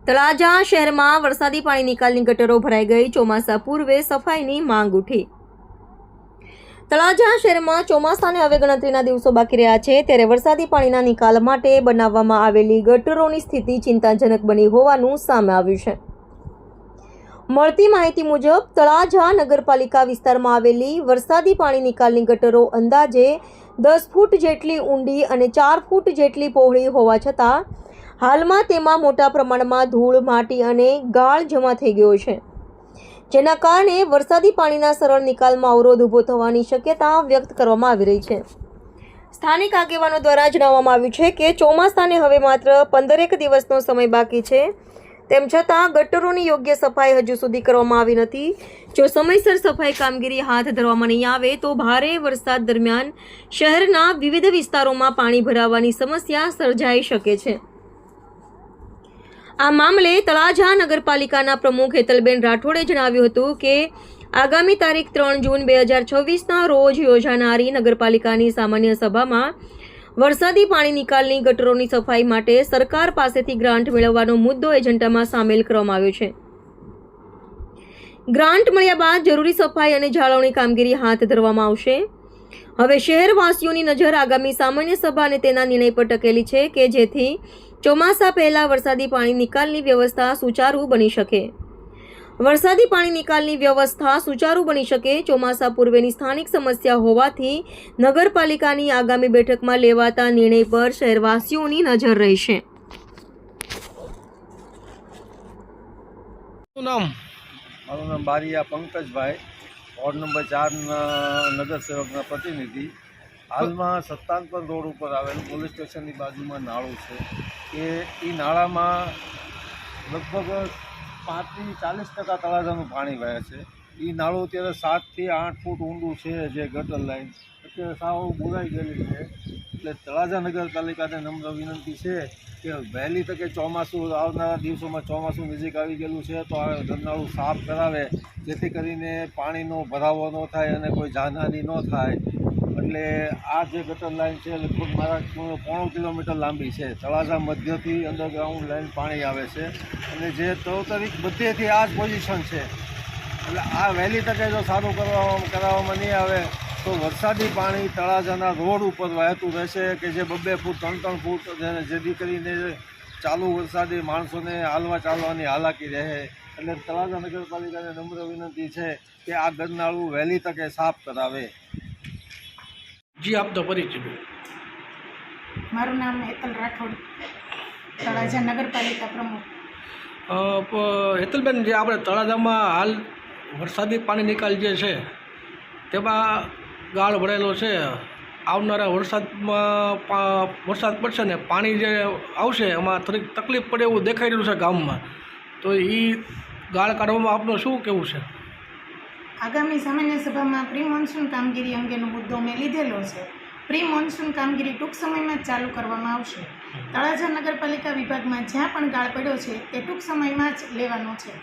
તળાજા શહેરમાં વરસાદી પાણી નિકાલની ગટરો ભરાઈ ગઈ. ચોમાસા પૂર્વે સફાઈની માંગ ઉઠી. તળાજા શહેરમાં ચોમાસાને હવે ગણતરીના દિવસો બાકી રહ્યા છે, ત્યારે વરસાદી પાણીના નિકાલ માટે બનાવવામાં આવેલી ગટરોની સ્થિતિ ચિંતાજનક બની હોવાનું સામે આવ્યું છે. મળતી માહિતી મુજબ તળાજા નગરપાલિકા વિસ્તારમાં આવેલી વરસાદી પાણી નિકાલની ગટરો અંદાજે 10 ફૂટ જેટલી ઊંડી અને 4 ફૂટ જેટલી પહોળી હોવા છતાં હાલમાં તેમાં મોટા પ્રમાણમાં ધૂળ, માટી અને ગાળ જમા થઈ ગયો છે, જેના કારણે વરસાદી પાણીના સરળ નિકાલમાં અવરોધ ઊભો થવાની શક્યતા વ્યક્ત કરવામાં આવી રહી છે. સ્થાનિક આગેવાનો દ્વારા જણાવવામાં આવ્યું છે કે ચોમાસાને હવે માત્ર 15 દિવસનો સમય બાકી છે, તેમ છતાં ગટરોની યોગ્ય સફાઈ હજુ સુધી કરવામાં આવી નથી. જો સમયસર સફાઈ કામગીરી હાથ ધરવામાં નહીં આવે તો ભારે વરસાદ દરમિયાન શહેરના વિવિધ વિસ્તારોમાં પાણી ભરાવાની સમસ્યા સર્જાઈ શકે છે. આ મામલે તળાજા નગરપાલિકાના પ્રમુખ હેતલબેન રાઠોડે જણાવ્યું હતું કે આગામી તારીખ 3 જૂન 2026ના રોજ યોજાનારી નગરપાલિકાની સામાન્ય સભામાં વરસાદી પાણી નિકાલની ગટરોની સફાઈ માટે સરકાર પાસેથી ગ્રાન્ટ મેળવવાનો મુદ્દો એજન્ડામાં સામેલ કરવામાં આવ્યો છે. ગ્રાન્ટ મળ્યા બાદ જરૂરી સફાઈ અને જાળવણી કામગીરી હાથ ધરવામાં આવશે. હવે શહેરવાસીઓની નજર આગામી સામાન્ય સભા અને તેના નિર્ણય પર ટકેલી છે કે જેથી ચોમાસા પહેલા વરસાદી પાણી નિકાલની વ્યવસ્થા સુચારુ બની શકે. વરસાદી પાણી નિકાલની વ્યવસ્થા સુચારુ બની શકે. ચોમાસા પૂર્વેની સ્થાનિક સમસ્યા હોવાથી નગરપાલિકાની આગામી બેઠકમાં લેવાતા નિર્ણય પર શહેરવાસીઓની નજર રહેશે. મારું નામ બારિયા પંકજભાઈ, વોર્ડ નંબર 4 નગરસેવકના પ્રતિનિધિ. હાલમાં સત્તાનપર રોડ ઉપર આવેલું પોલીસ સ્ટેશનની બાજુમાં નાળું છે કે એ નાળામાં લગભગ 5થી 40% તળાજાનું પાણી વહે છે. એ નાળું અત્યારે 7 થી 8 ફૂટ ઊંડું છે, જે ગટર લાઈન અત્યારે સાવ બોલાઈ ગયેલી છે. એટલે તળાજા નગરપાલિકાને નમ્ર વિનંતી છે કે વહેલી તકે ચોમાસું આવનારા દિવસોમાં ચોમાસું નજીક આવી ગયેલું છે તો આ ગરનાળું સાફ કરાવે, જેથી કરીને પાણીનો ભરાવો ન થાય અને કોઈ જાનહાનિ ન થાય. એટલે આ જે ગટર લાઈન છે લગભગ મારા 1.5 કિલોમીટર લાંબી છે. તળાજા મધ્યથી અંડરગ્રાઉન્ડ લાઈન પાણી આવે છે અને જે તરીક બધેથી આ જ પોઝિશન છે. એટલે આ વહેલી તકે જો સારું કરાવવામાં નહીં આવે તો વરસાદી પાણી તળાજાના રોડ ઉપર વહેતું રહેશે કે જે 2 ફૂટ 3 ફૂટ, જેથી કરીને ચાલુ વરસાદી માણસોને હાલવા ચાલવાની હાલાકી રહે. એટલે તળાજા નગરપાલિકાને નમ્ર વિનંતી છે કે આ ગરનાળું વહેલી તકે સાફ કરાવે. જી આપનો પરિચય. મારું નામ હેતલ રાઠોડ, તળાજા નગરપાલિકા પ્રમુખ. હેતલબેન, જે આપણે તળાજામાં હાલ વરસાદી પાણી નિકાલ જે છે તેમાં ગાળ ભરેલો છે. આવનારા વરસાદમાં વરસાદ પડશે ને પાણી જે આવશે એમાં થોડીક તકલીફ પડે એવું દેખાઈ રહ્યું છે ગામમાં. તો એ ગાળ કાઢવામાં આપનું શું કહેવું છે? આગામી સામાન્ય સભામાં પ્રી મોન્સૂન કામગીરી અંગેનો મુદ્દો મેં લીધેલો છે. પ્રી મોન્સૂન કામગીરી ટૂંક સમયમાં જ ચાલુ કરવામાં આવશે. તળાજા નગરપાલિકા વિભાગમાં જ્યાં પણ ગાળ પડ્યો છે તે ટૂંક સમયમાં જ લેવાનો છે.